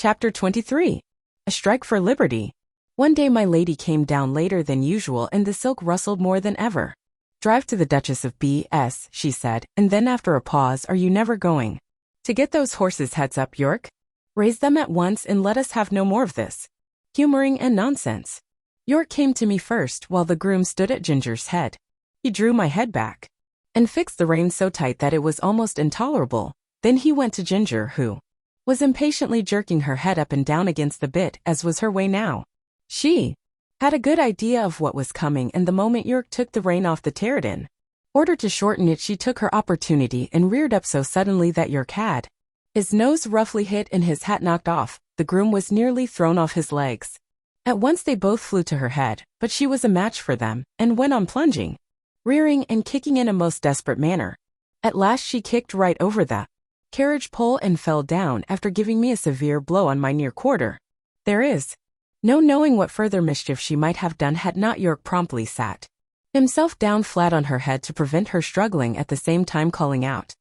Chapter 23. A Strike for Liberty. One day my lady came down later than usual and the silk rustled more than ever. "Drive to the Duchess of B.S., she said, and then after a pause, "Are you never going to get those horses' heads up, York? Raise them at once and let us have no more of this humoring and nonsense." York came to me first while the groom stood at Ginger's head. He drew my head back and fixed the reins so tight that it was almost intolerable. Then he went to Ginger, who was impatiently jerking her head up and down against the bit, as was her way now. She had a good idea of what was coming, and the moment York took the rein off the pterodon, order to shorten it, she took her opportunity and reared up so suddenly that York had his nose roughly hit and his hat knocked off. The groom was nearly thrown off his legs. At once they both flew to her head, but she was a match for them, and went on plunging, rearing and kicking in a most desperate manner. At last she kicked right over the carriage pole and fell down after giving me a severe blow on my near quarter. There is no knowing what further mischief she might have done had not York promptly sat himself down flat on her head to prevent her struggling, at the same time calling out,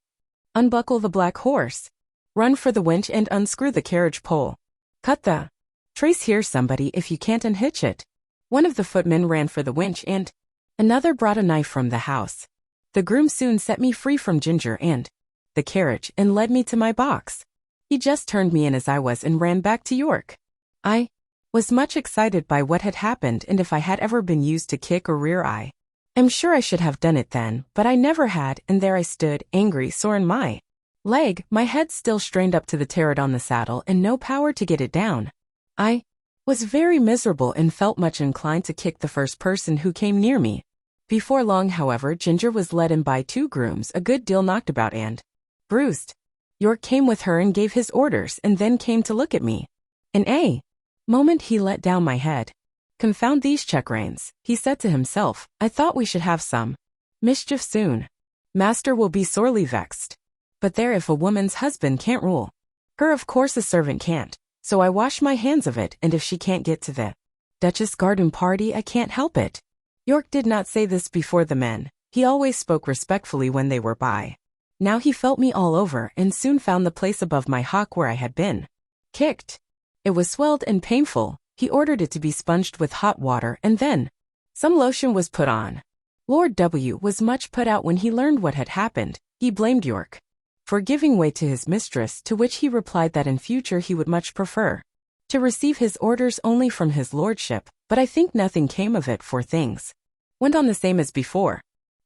"Unbuckle the black horse. Run for the winch and unscrew the carriage pole. Cut the trace here, somebody, if you can't unhitch it." One of the footmen ran for the winch and another brought a knife from the house. The groom soon set me free from Ginger and the carriage and led me to my box. He just turned me in as I was and ran back to York. I was much excited by what had happened, and if I had ever been used to kick or rear, I'm sure I should have done it then, but I never had, and there I stood, angry, sore in my leg, my head still strained up to the turret on the saddle and no power to get it down. I was very miserable and felt much inclined to kick the first person who came near me. Before long, however, Ginger was led in by two grooms, a good deal knocked about and bruised. York came with her and gave his orders, and then came to look at me. In a moment he let down my head. "Confound these check reins," he said to himself. "I thought we should have some mischief soon. Master will be sorely vexed. But there, if a woman's husband can't rule her, of course a servant can't. So I wash my hands of it, and if she can't get to the Duchess' garden party, I can't help it." York did not say this before the men. He always spoke respectfully when they were by. Now he felt me all over, and soon found the place above my hock where I had been kicked. It was swelled and painful. He ordered it to be sponged with hot water, and then some lotion was put on. Lord W. was much put out when he learned what had happened. He blamed York for giving way to his mistress, to which he replied that in future he would much prefer to receive his orders only from his lordship, but I think nothing came of it, for things went on the same as before.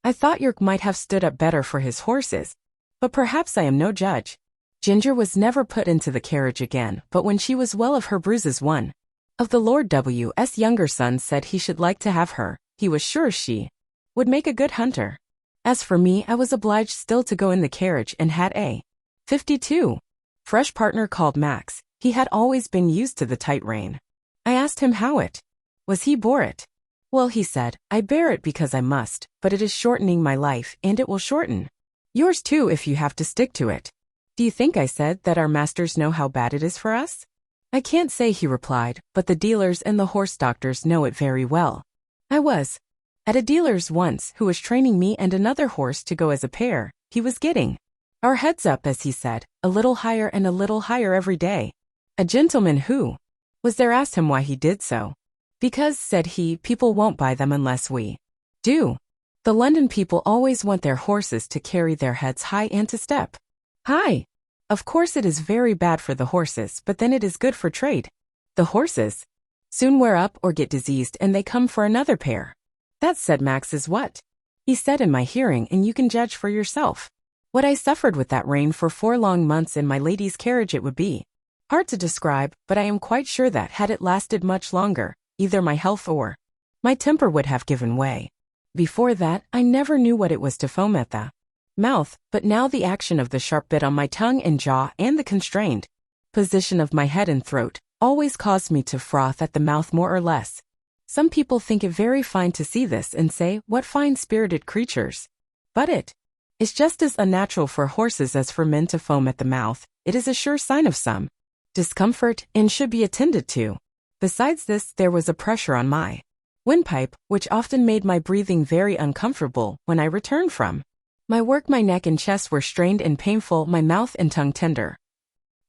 I thought York might have stood up better for his horses, but perhaps I am no judge. Ginger was never put into the carriage again, but when she was well of her bruises, one of the Lord W.'s younger sons said he should like to have her. He was sure she would make a good hunter. As for me, I was obliged still to go in the carriage, and had a 52 fresh partner called Max. He had always been used to the tight rein. I asked him how it was he bore it. "Well," he said, "I bear it because I must, but it is shortening my life, and it will shorten yours too if you have to stick to it." "Do you think," I said, "that our masters know how bad it is for us?" "I can't say," he replied, "but the dealers and the horse doctors know it very well. I was at a dealer's once who was training me and another horse to go as a pair. He was getting our heads up, as he said, a little higher and a little higher every day. A gentleman who was there asked him why he did so. 'Because,' said he, 'people won't buy them unless we do. The London people always want their horses to carry their heads high and to step high. Of course it is very bad for the horses, but then it is good for trade. The horses soon wear up or get diseased, and they come for another pair.' That," said Max, "is what he said in my hearing, and you can judge for yourself what I suffered with that rein for 4 long months in my lady's carriage. It would be hard to describe, but I am quite sure that, had it lasted much longer, either my health or my temper would have given way. Before that, I never knew what it was to foam at the mouth, but now the action of the sharp bit on my tongue and jaw, and the constrained position of my head and throat, always caused me to froth at the mouth more or less. Some people think it very fine to see this, and say, 'What fine-spirited creatures!' But it is just as unnatural for horses as for men to foam at the mouth. It is a sure sign of some discomfort, and should be attended to. Besides this, there was a pressure on my windpipe, which often made my breathing very uncomfortable. When I returned from my work, my neck and chest were strained and painful, my mouth and tongue tender,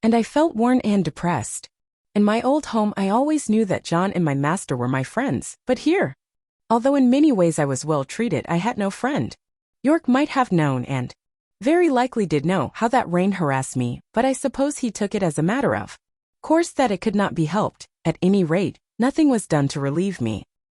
and I felt worn and depressed. In my old home, I always knew that John and my master were my friends, but here, although in many ways I was well treated, I had no friend. York might have known and very likely did know how that rain harassed me, but I suppose he took it as a matter of course that it could not be helped. At any rate, nothing was done to relieve me.